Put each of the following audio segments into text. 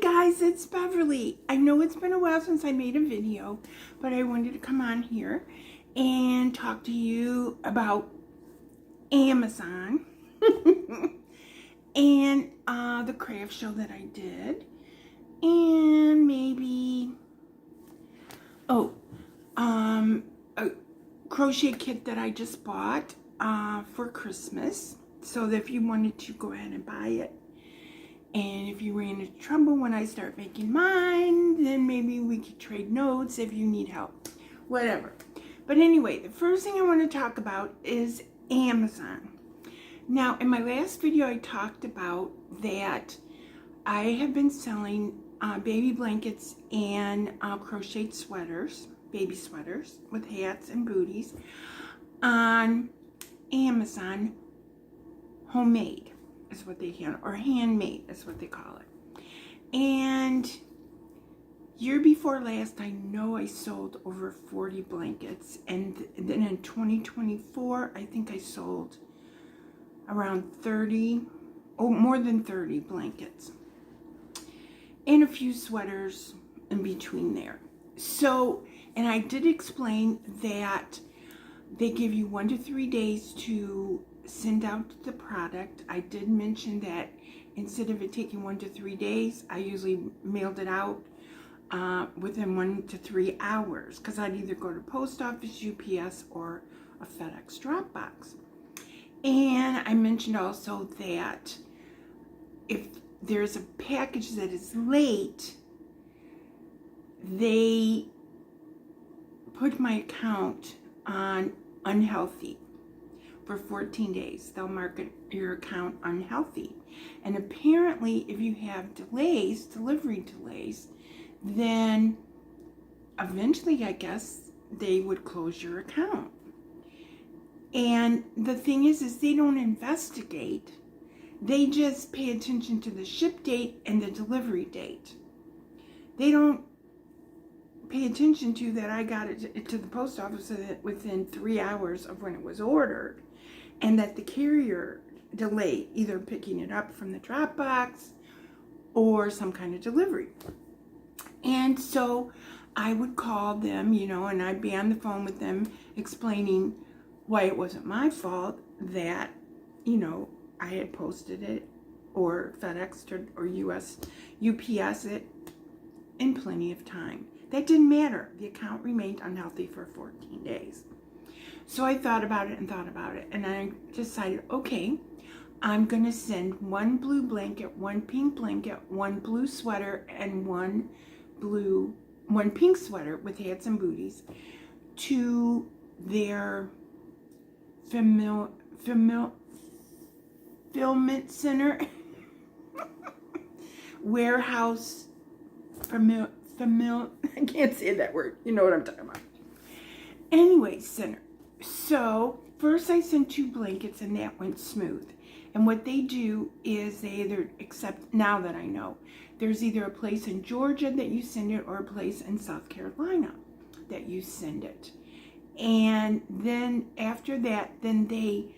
guys, it's Beverly. I know it's been a while since I made a video, but I wanted to come on here and talk to you about Amazon and the craft show that I did, and maybe a crochet kit that I just bought for Christmas. So that if you wanted to go ahead and buy it, and if you ran into trouble when I start making mine, then maybe we could trade notes if you need help, whatever. But anyway, the first thing I want to talk about is Amazon. Now, in my last video, I talked about that I have been selling baby blankets and crocheted sweaters, baby sweaters with hats and booties on Amazon. Homemade is what they can, or handmade is what they call it. And year before last, I know I sold over 40 blankets, and then in 2024, I think I sold around 30, more than 30 blankets, and a few sweaters in between there. So, and I did explain that they give you 1 to 3 days to send out the product. I did mention that instead of it taking 1 to 3 days, I usually mailed it out within 1 to 3 hours, because I'd either go to post office, UPS, or a FedEx drop box. And I mentioned also that if there's a package that is late, they put my account on unhealthy for 14 days. They'll mark your account unhealthy. And apparently, if you have delays, delivery delays, then eventually, I guess, they would close your account. And the thing is they don't investigate. They just pay attention to the ship date and the delivery date. They don't pay attention to that I got it to the post office within 3 hours of when it was ordered, and that the carrier delayed either picking it up from the drop box or some kind of delivery. And so I would call them, and I'd be on the phone with them explaining why it wasn't my fault that, I had posted it or FedExed or UPS it in plenty of time. That didn't matter. The account remained unhealthy for 14 days. So I thought about it, and I decided, okay, I'm going to send 1 blue blanket, 1 pink blanket, 1 blue sweater, and 1 pink sweater with hats and booties to their fulfillment center, warehouse, I can't say that word. You know what I'm talking about. Anyway, center. So first I sent 2 blankets, and that went smooth. And what they do is they either accept, now that I know, there's either a place in Georgia that you send it or a place in South Carolina that you send it. And then after that, then they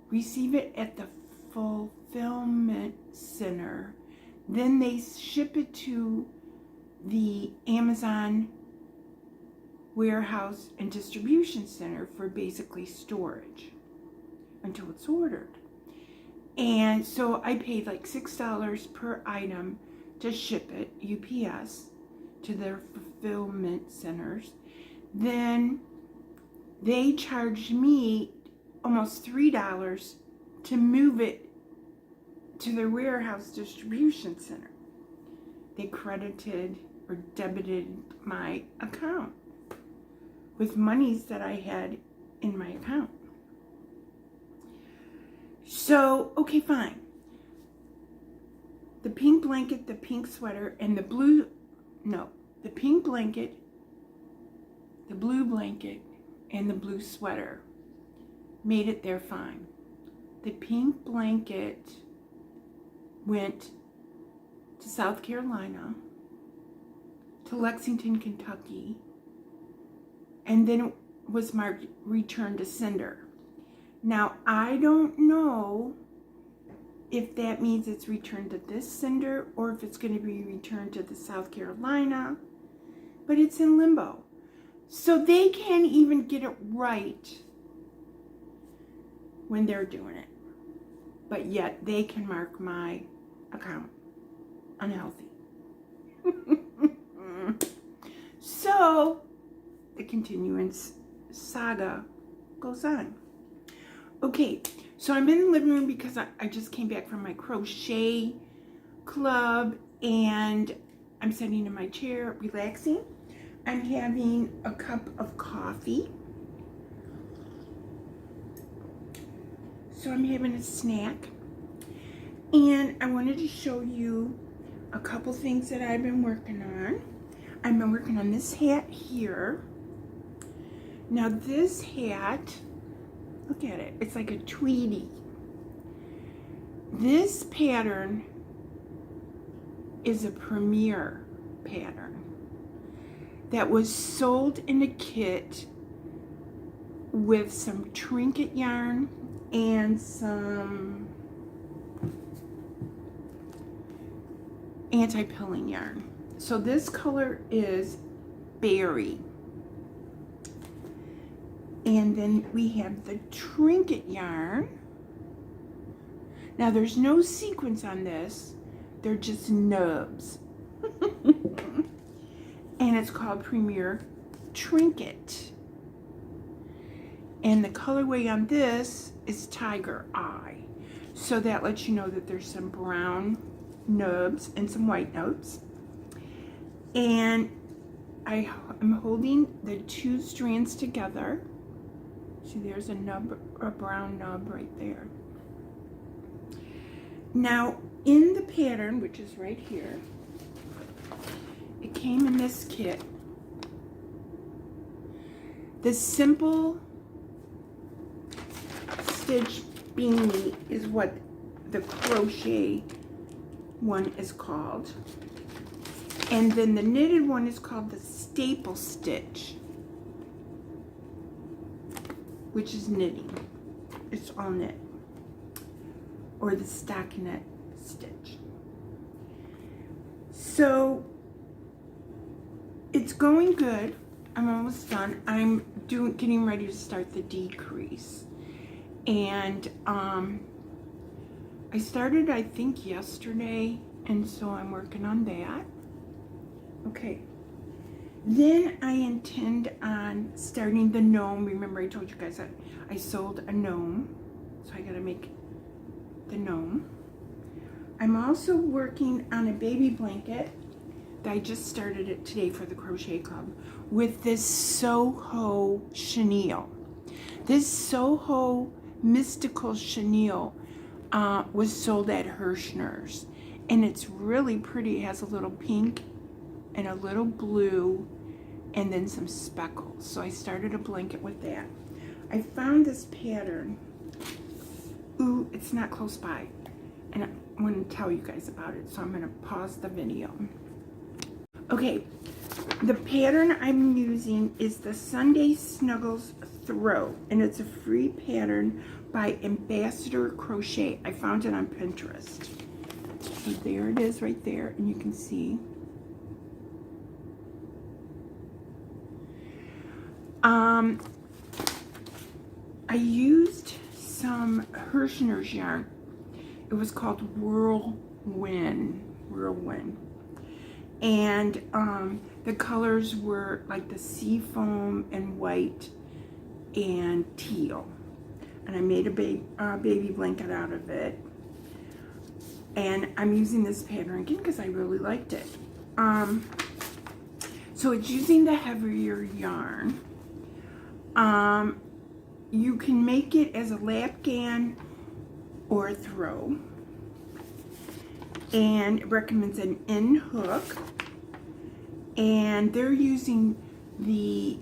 receive it at the fulfillment center. Then they ship it to the Amazon warehouse and distribution center for basically storage until it's ordered. And so I paid like $6 per item to ship it, UPS, to their fulfillment centers. Then they charged me almost $3 to move it to their warehouse distribution center. They credited or debited my account with monies that I had in my account. So, okay, fine. The pink blanket, the pink sweater, and the pink blanket, the blue blanket, and the blue sweater made it there fine. The pink blanket went to South Carolina, to Lexington, Kentucky, and then it was marked return to sender. Now, I don't know if that means it's returned to this sender or if it's going to be returned to the South Carolina, but it's in limbo. So they can't even get it right when they're doing it. But yet they can mark my account unhealthy. So the continuance saga goes on. Okay, so I'm in the living room because I just came back from my crochet club and I'm sitting in my chair relaxing. I'm having a cup of coffee. So I'm having a snack. And I wanted to show you a couple things that I've been working on. I've been working on this hat here. Now this hat, look at it, it's like a tweedy. This pattern is a premier pattern that was sold in a kit with some trinket yarn and some anti-pilling yarn. So this color is berry. And then we have the trinket yarn. Now there's no sequins on this. They're just nubs. And it's called Premier Trinket. And the colorway on this is Tiger Eye. So that lets you know that there's some brown nubs and some white nubs. And I'm holding the two strands together. See, there's a nub, a brown nub right there. Now, in the pattern, which is right here, it came in this kit. The simple stitch beanie is what the crochet one is called. And then the knitted one is called the staple stitch, which is knitting. It's all knit. Or the stockinette stitch. So it's going good. I'm almost done. I'm getting ready to start the decrease. And I started, I think, yesterday, and so I'm working on that. Okay. Then I intend on starting the gnome. Remember I told you guys that I sold a gnome, so I gotta make the gnome. I'm also working on a baby blanket that I just started it today for the Crochet Club with this Soho chenille. This Soho mystical chenille was sold at Hirschner's, and it's really pretty. It has a little pink and a little blue and then some speckles. So I started a blanket with that. I found this pattern. Ooh, it's not close by, and I want to tell you guys about it, so I'm going to pause the video. Okay, the pattern I'm using is the Sunday Snuggles Throw, and it's a free pattern by Ambassador Crochet. I found it on Pinterest. So there it is right there, and you can see. I used some Hirschner's yarn. It was called Whirlwind. And the colors were like the sea foam and white and teal. And I made a baby blanket out of it. And I'm using this pattern again because I really liked it. So it's using the heavier yarn. You can make it as a Lapghan or a throw. And it recommends an end hook. And they're using the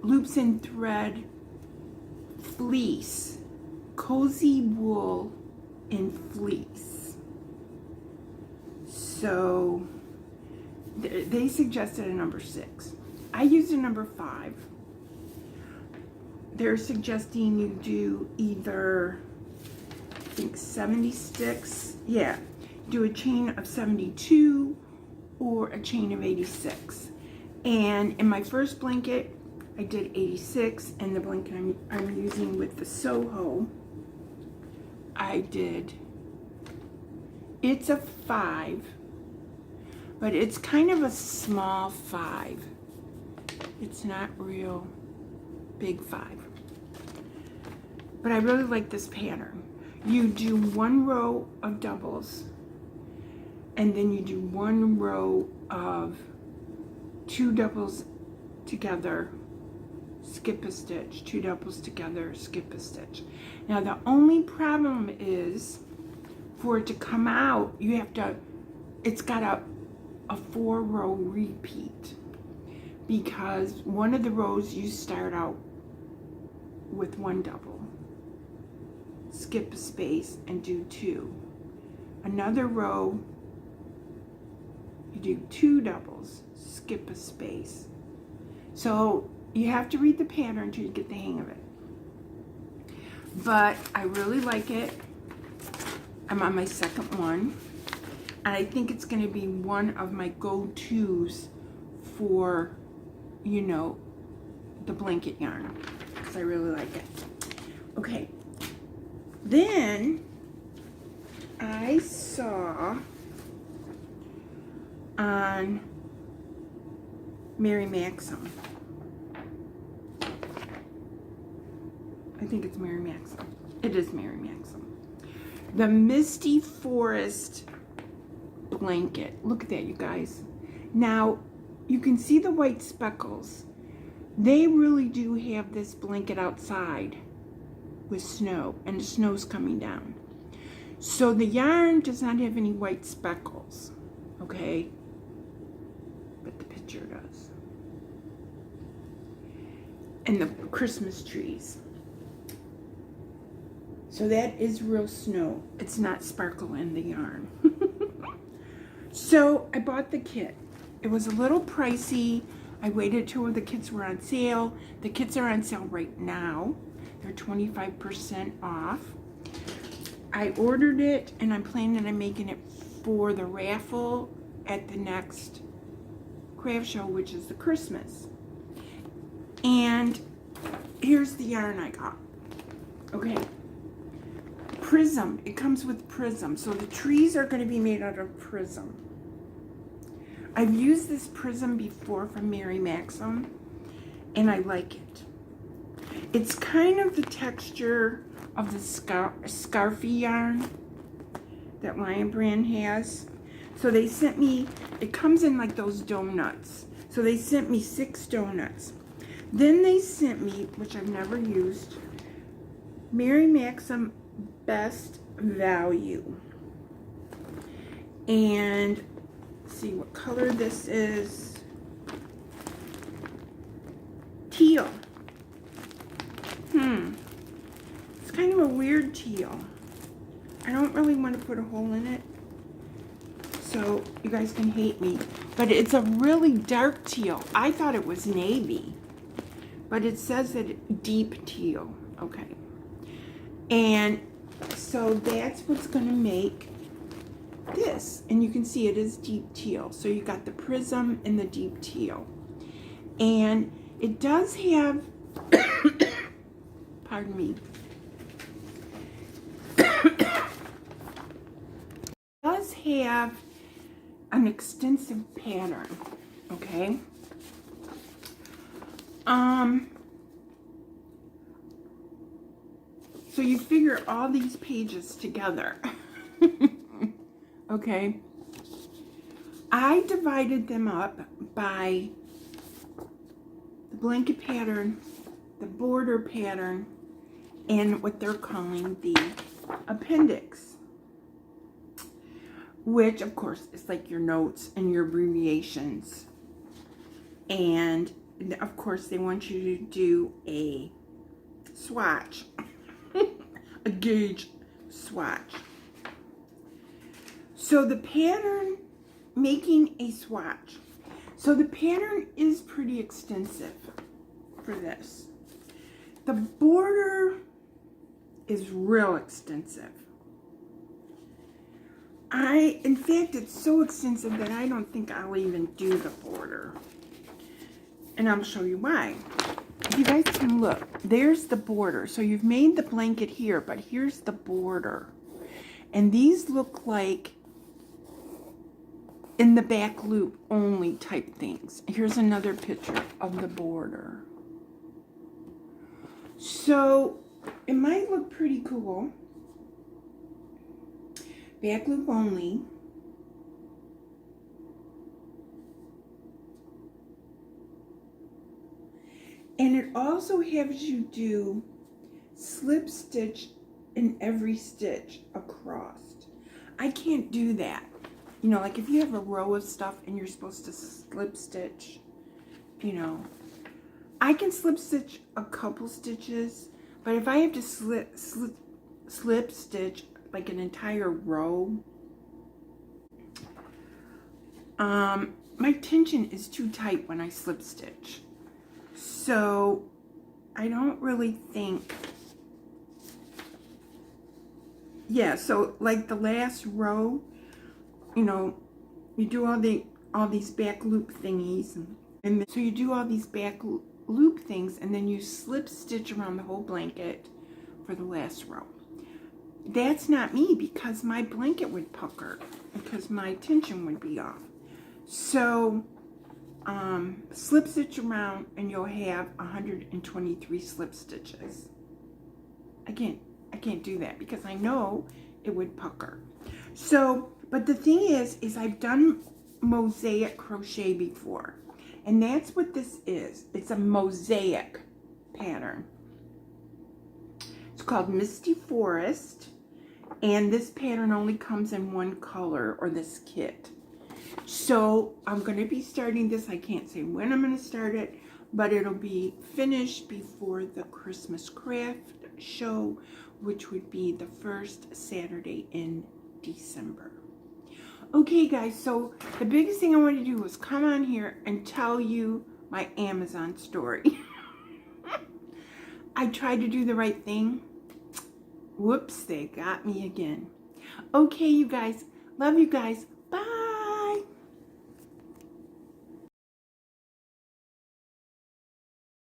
Loops and Thread Fleece, Cozy Wool and Fleece. So they suggested a number 6. I used a number 5. They're suggesting you do either think 70 sticks. Yeah, do a chain of 72 or a chain of 86. And in my first blanket, I did 86, and the blanket I'm using with the Soho, I did, it's a 5, but it's kind of a small 5. It's not real big 5. But I really like this pattern. You do 1 row of doubles, and then you do 1 row of 2 doubles together, skip a stitch, 2 doubles together, skip a stitch. Now the only problem is, for it to come out, you have to, it's got a 4-row repeat, because one of the rows you start out with 1 double, skip a space and do 2. Another row you do 2 doubles, skip a space. So you have to read the pattern until you get the hang of it. But I really like it. I'm on my second one, and I think it's going to be one of my go-tos for, you know, the blanket yarn, because I really like it. Okay, then I saw on Mary Maxim, I think it's Mary Maxim. It is Mary Maxim. The Misty Forest blanket. Look at that, you guys. Now, you can see the white speckles. They really do have this blanket outside with snow, and the snow's coming down. So the yarn does not have any white speckles, okay? But the picture does. And the Christmas trees. So that is real snow. It's not sparkle in the yarn. So I bought the kit. It was a little pricey. I waited till the kits were on sale. The kits are on sale right now. They're 25% off. I ordered it, and I'm planning on making it for the raffle at the next craft show, which is the Christmas. And here's the yarn I got. Okay. Prism. It comes with prism. So the trees are going to be made out of prism. I've used this prism before from Mary Maxim, and I like it. It's kind of the texture of the scarfy yarn that Lion Brand has. So they sent me, it comes in like those donuts. So they sent me 6 donuts. Then they sent me, which I've never used, Mary Maxim Best Value. And let's see what color this is. Teal. It's kind of a weird teal. I don't really want to put a hole in it, so you guys can hate me. But it's a really dark teal. I thought it was navy, but it says that it's deep teal. Okay. And so that's what's going to make this. And you can see it is deep teal. So you got the prism and the deep teal. And it does have, pardon me, it does have an extensive pattern, okay? So you figure all these pages together, okay? I divided them up by the blanket pattern, the border pattern, and what they're calling the appendix, which of course is like your notes and your abbreviations. And of course they want you to do a swatch, a gauge swatch. So the pattern, making a swatch. So the pattern is pretty extensive for this. The border is real extensive. in fact, it's so extensive that I don't think I'll even do the border. And I'll show you why. You guys can look, there's the border. So you've made the blanket here, but here's the border. And these look like in the back loop only type things. Here's another picture of the border. So it might look pretty cool. Back loop only. And it also has you do slip stitch in every stitch across. I can't do that. You know, like if you have a row of stuff and you're supposed to slip stitch, you know, I can slip stitch a couple stitches, but if I have to slip stitch like an entire row, my tension is too tight when I slip stitch. So I don't really think, yeah, so like the last row, you know, you do all these back loop thingies, and so you do all these back loop things, and then you slip stitch around the whole blanket for the last row. That's not me, because my blanket would pucker, because my tension would be off. So slip stitch around and you'll have 123 slip stitches. I can't do that because I know it would pucker. So, but the thing is I've done mosaic crochet before, and that's what this is. It's a mosaic pattern. It's called Misty Forest, and this pattern only comes in one color, or this kit. So I'm going to be starting this. I can't say when I'm going to start it, but it'll be finished before the Christmas craft show, which would be the first Saturday in December. Okay guys, so the biggest thing I want to do was come on here and tell you my Amazon story. I tried to do the right thing. Whoops, they got me again. Okay, you guys. Love you guys. Bye.